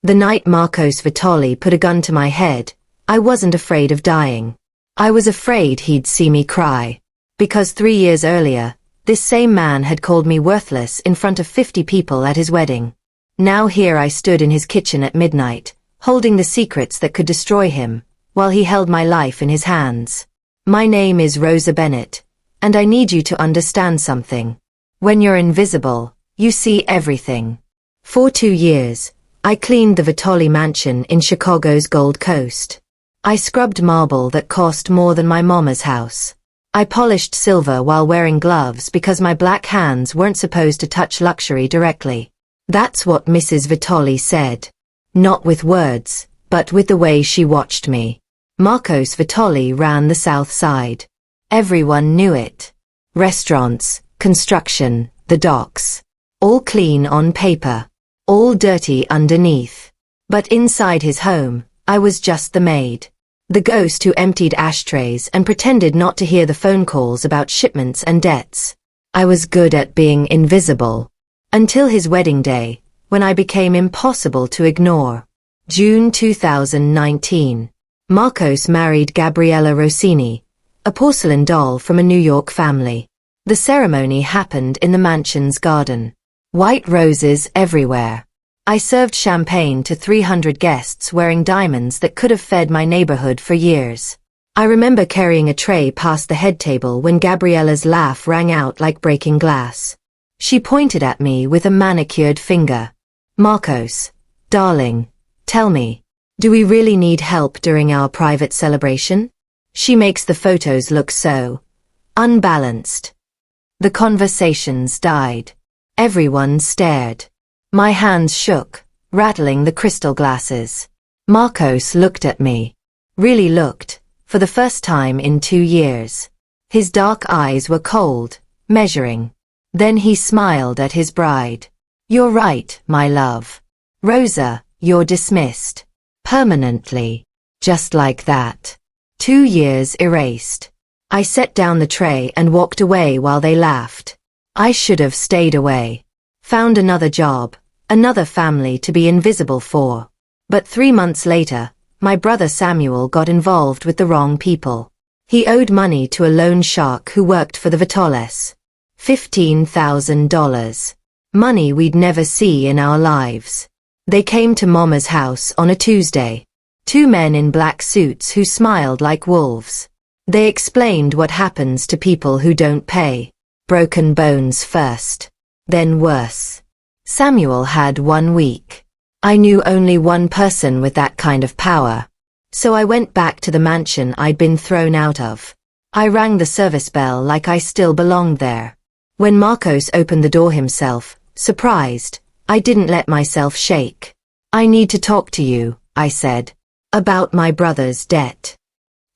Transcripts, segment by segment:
The night Marcos Vitoli put a gun to my head, I wasn't afraid of dying. I was afraid he'd see me cry. Because 3 years earlier, this same man had called me worthless in front of 50 people at his wedding. Now here I stood in his kitchen at midnight, holding the secrets that could destroy him, while he held my life in his hands. My name is Rosa Bennett, and I need you to understand something. When you're invisible, you see everything. For 2 years, I cleaned the Vitoli mansion in Chicago's Gold Coast. I scrubbed marble that cost more than my mama's house. I polished silver while wearing gloves because my black hands weren't supposed to touch luxury directly. That's what Mrs. Vitoli said. Not with words, but with the way she watched me. Marcos Vitoli ran the South Side. Everyone knew it. Restaurants, construction, the docks. All clean on paper. All dirty underneath. But inside his home, I was just the maid. The ghost who emptied ashtrays and pretended not to hear the phone calls about shipments and debts. I was good at being invisible. Until his wedding day, when I became impossible to ignore. June 2019. Marcos married Gabriella Rossini, a porcelain doll from a New York family. The ceremony happened in the mansion's garden. White roses everywhere. I served champagne to 300 guests wearing diamonds that could have fed my neighborhood for years. I remember carrying a tray past the head table when Gabriella's laugh rang out like breaking glass. She pointed at me with a manicured finger. Marcos, darling, tell me, do we really need help during our private celebration? She makes the photos look so unbalanced. The conversations died. Everyone stared. My hands shook, rattling the crystal glasses. Marcos looked at me. Really looked, for the first time in 2 years. His dark eyes were cold, measuring. Then he smiled at his bride. You're right, my love. Rosa, you're dismissed. Permanently. Just like that. 2 years erased. I set down the tray and walked away while they laughed. I should have stayed away. Found another job, another family to be invisible for. But 3 months later, my brother Samuel got involved with the wrong people. He owed money to a loan shark who worked for the Vitoles. $15,000. Money we'd never see in our lives. They came to Mama's house on a Tuesday. 2 men in black suits who smiled like wolves. They explained what happens to people who don't pay. Broken bones first. Then worse. Samuel had 1 week. I knew only one person with that kind of power. So I went back to the mansion I'd been thrown out of. I rang the service bell like I still belonged there. When Marcos opened the door himself, surprised, I didn't let myself shake. I need to talk to you, I said. About my brother's debt.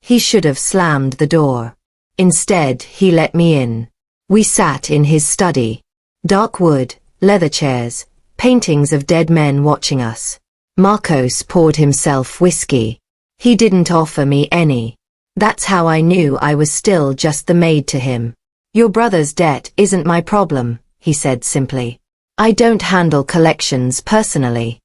He should have slammed the door. Instead, he let me in. We sat in his study. Dark wood, leather chairs, paintings of dead men watching us. Marcos poured himself whiskey. He didn't offer me any. That's how I knew I was still just the maid to him. Your brother's debt isn't my problem, he said simply. I don't handle collections personally.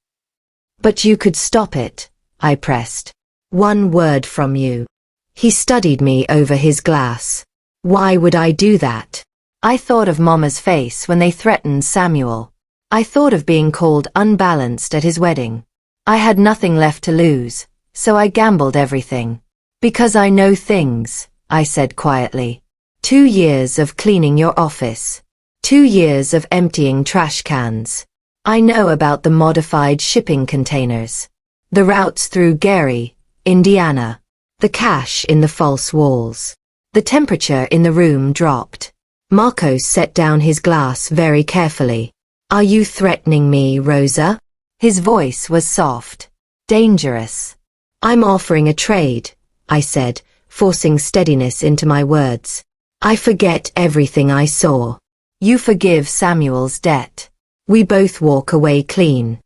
But you could stop it, I pressed. 1 word from you. He studied me over his glass. Why would I do that? I thought of Mama's face when they threatened Samuel. I thought of being called unbalanced at his wedding. I had nothing left to lose, so I gambled everything. Because I know things, I said quietly. 2 years of cleaning your office. 2 years of emptying trash cans. I know about the modified shipping containers. The routes through Gary, Indiana. The cash in the false walls. The temperature in the room dropped. Marcos set down his glass very carefully. Are you threatening me, Rosa? His voice was soft. Dangerous. I'm offering a trade, I said, forcing steadiness into my words. I forget everything I saw. You forgive Samuel's debt. We both walk away clean.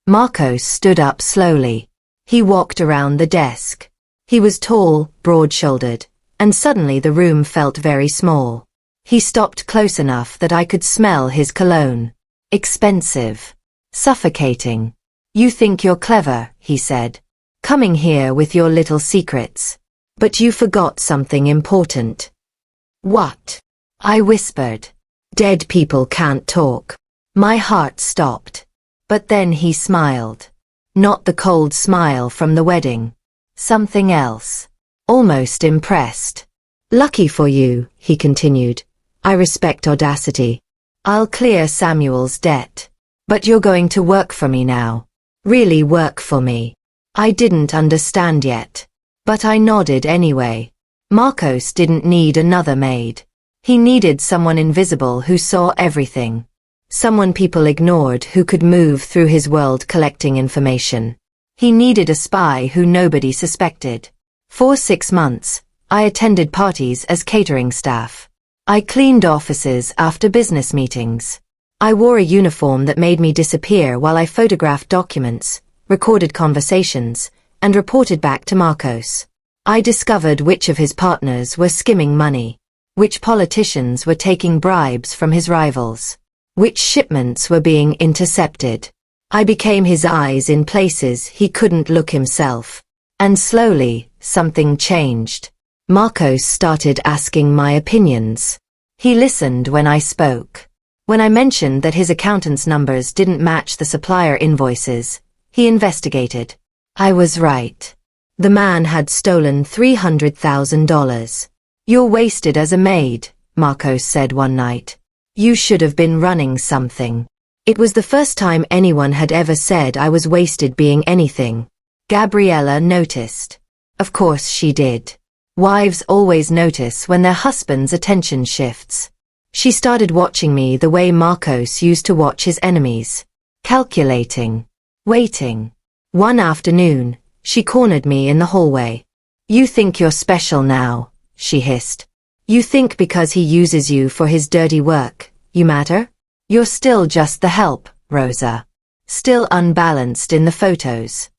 Marcos stood up slowly. He walked around the desk. He was tall, broad-shouldered, and suddenly the room felt very small. He stopped close enough that I could smell his cologne. Expensive. Suffocating. You think you're clever, he said, coming here with your little secrets. But you forgot something important. What? I whispered. Dead people can't talk. My heart stopped. But then he smiled. Not the cold smile from the wedding. Something else. Almost impressed. Lucky for you, he continued. I respect audacity. I'll clear Samuel's debt. But you're going to work for me now. Really work for me. I didn't understand yet. But I nodded anyway. Marcos didn't need another maid. He needed someone invisible who saw everything. Someone people ignored who could move through his world collecting information. He needed a spy who nobody suspected. For 6 months, I attended parties as catering staff. I cleaned offices after business meetings. I wore a uniform that made me disappear while I photographed documents, recorded conversations, and reported back to Marcos. I discovered which of his partners were skimming money, which politicians were taking bribes from his rivals, which shipments were being intercepted. I became his eyes in places he couldn't look himself. And slowly, something changed. Marcos started asking my opinions. He listened when I spoke. When I mentioned that his accountant's numbers didn't match the supplier invoices, he investigated. I was right. The man had stolen $300,000. You're wasted as a maid, Marcos said one night. You should have been running something. It was the first time anyone had ever said I was wasted being anything. Gabriella noticed. Of course she did. Wives always notice when their husband's attention shifts. She started watching me the way Marcos used to watch his enemies. Calculating. Waiting. One afternoon, she cornered me in the hallway. You think you're special now, she hissed. You think because he uses you for his dirty work, you matter? You're still just the help, Rosa. Still unbalanced in the photos.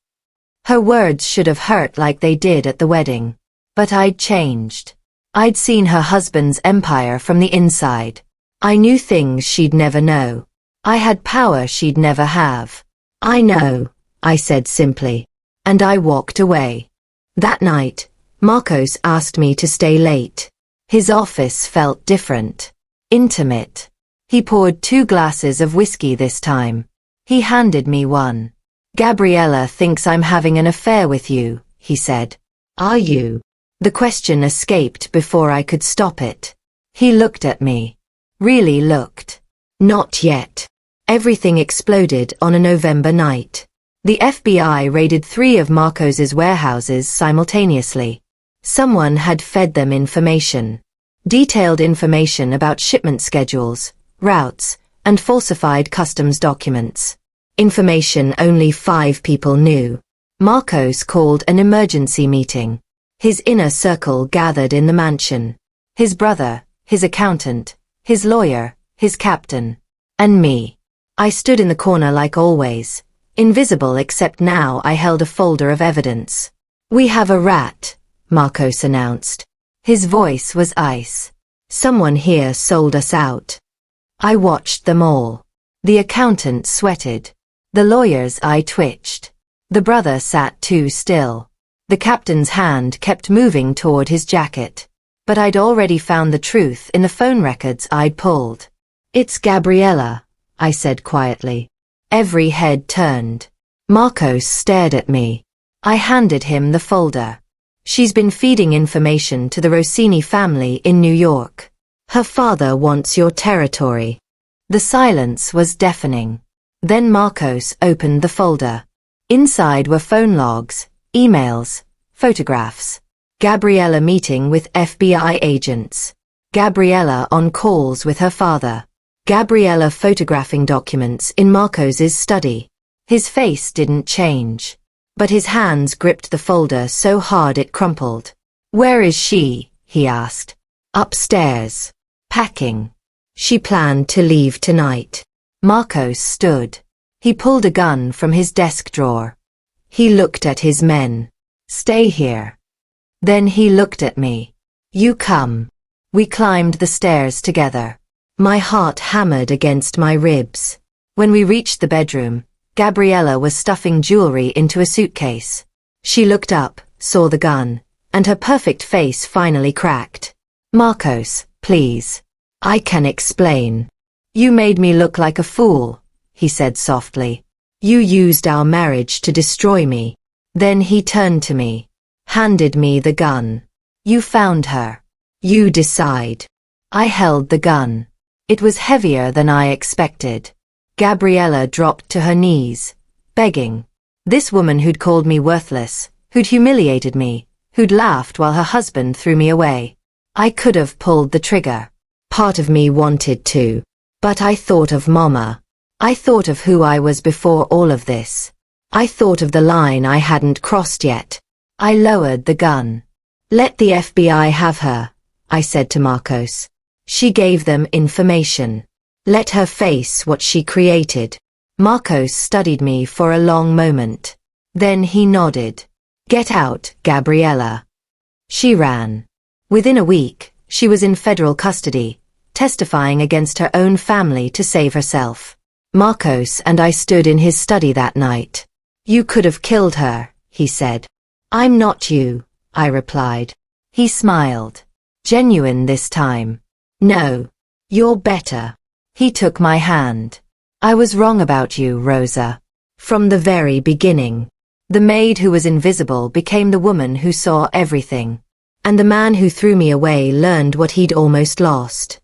Her words should have hurt like they did at the wedding. But I'd changed. I'd seen her husband's empire from the inside. I knew things she'd never know. I had power she'd never have. I know, I said simply. And I walked away. That night, Marcos asked me to stay late. His office felt different. Intimate. He poured 2 glasses of whiskey this time. He handed me one. Gabriella thinks I'm having an affair with you, he said. Are you? The question escaped before I could stop it. He looked at me. Really looked. Not yet. Everything exploded on a November night. The FBI raided 3 of Marcos's warehouses simultaneously. Someone had fed them information. Detailed information about shipment schedules, routes, and falsified customs documents. Information only 5 people knew. Marcos called an emergency meeting. His inner circle gathered in the mansion. His brother, his accountant, his lawyer, his captain, and me. I stood in the corner like always, invisible except now I held a folder of evidence. We have a rat, Marcos announced. His voice was ice. Someone here sold us out. I watched them all. The accountant sweated. The lawyer's eye twitched. The brother sat too still. The captain's hand kept moving toward his jacket. But I'd already found the truth in the phone records I'd pulled. It's Gabriella, I said quietly. Every head turned. Marcos stared at me. I handed him the folder. She's been feeding information to the Rossini family in New York. Her father wants your territory. The silence was deafening. Then Marcos opened the folder. Inside were phone logs, emails, photographs. Gabriella meeting with FBI agents. Gabriella on calls with her father. Gabriella photographing documents in Marcos's study. His face didn't change. But his hands gripped the folder so hard it crumpled. Where is she? He asked. Upstairs. Packing. She planned to leave tonight. Marcos stood. He pulled a gun from his desk drawer. He looked at his men. Stay here. Then he looked at me. You come. We climbed the stairs together. My heart hammered against my ribs. When we reached the bedroom, Gabriella was stuffing jewelry into a suitcase. She looked up, saw the gun, and her perfect face finally cracked. Marcos, please. I can explain. You made me look like a fool, he said softly. You used our marriage to destroy me. Then he turned to me, handed me the gun. You found her. You decide. I held the gun. It was heavier than I expected. Gabriella dropped to her knees, begging. This woman who'd called me worthless, who'd humiliated me, who'd laughed while her husband threw me away. I could have pulled the trigger. Part of me wanted to. But I thought of Mama. I thought of who I was before all of this. I thought of the line I hadn't crossed yet. I lowered the gun. Let the FBI have her, I said to Marcos. She gave them information. Let her face what she created. Marcos studied me for a long moment. Then he nodded. Get out, Gabriella. She ran. Within a week, she was in federal custody, testifying against her own family to save herself. Marcos and I stood in his study that night. You could have killed her, he said. I'm not you, I replied. He smiled. Genuine this time. No. You're better. He took my hand. I was wrong about you, Rosa. From the very beginning. The maid who was invisible became the woman who saw everything. And the man who threw me away learned what he'd almost lost.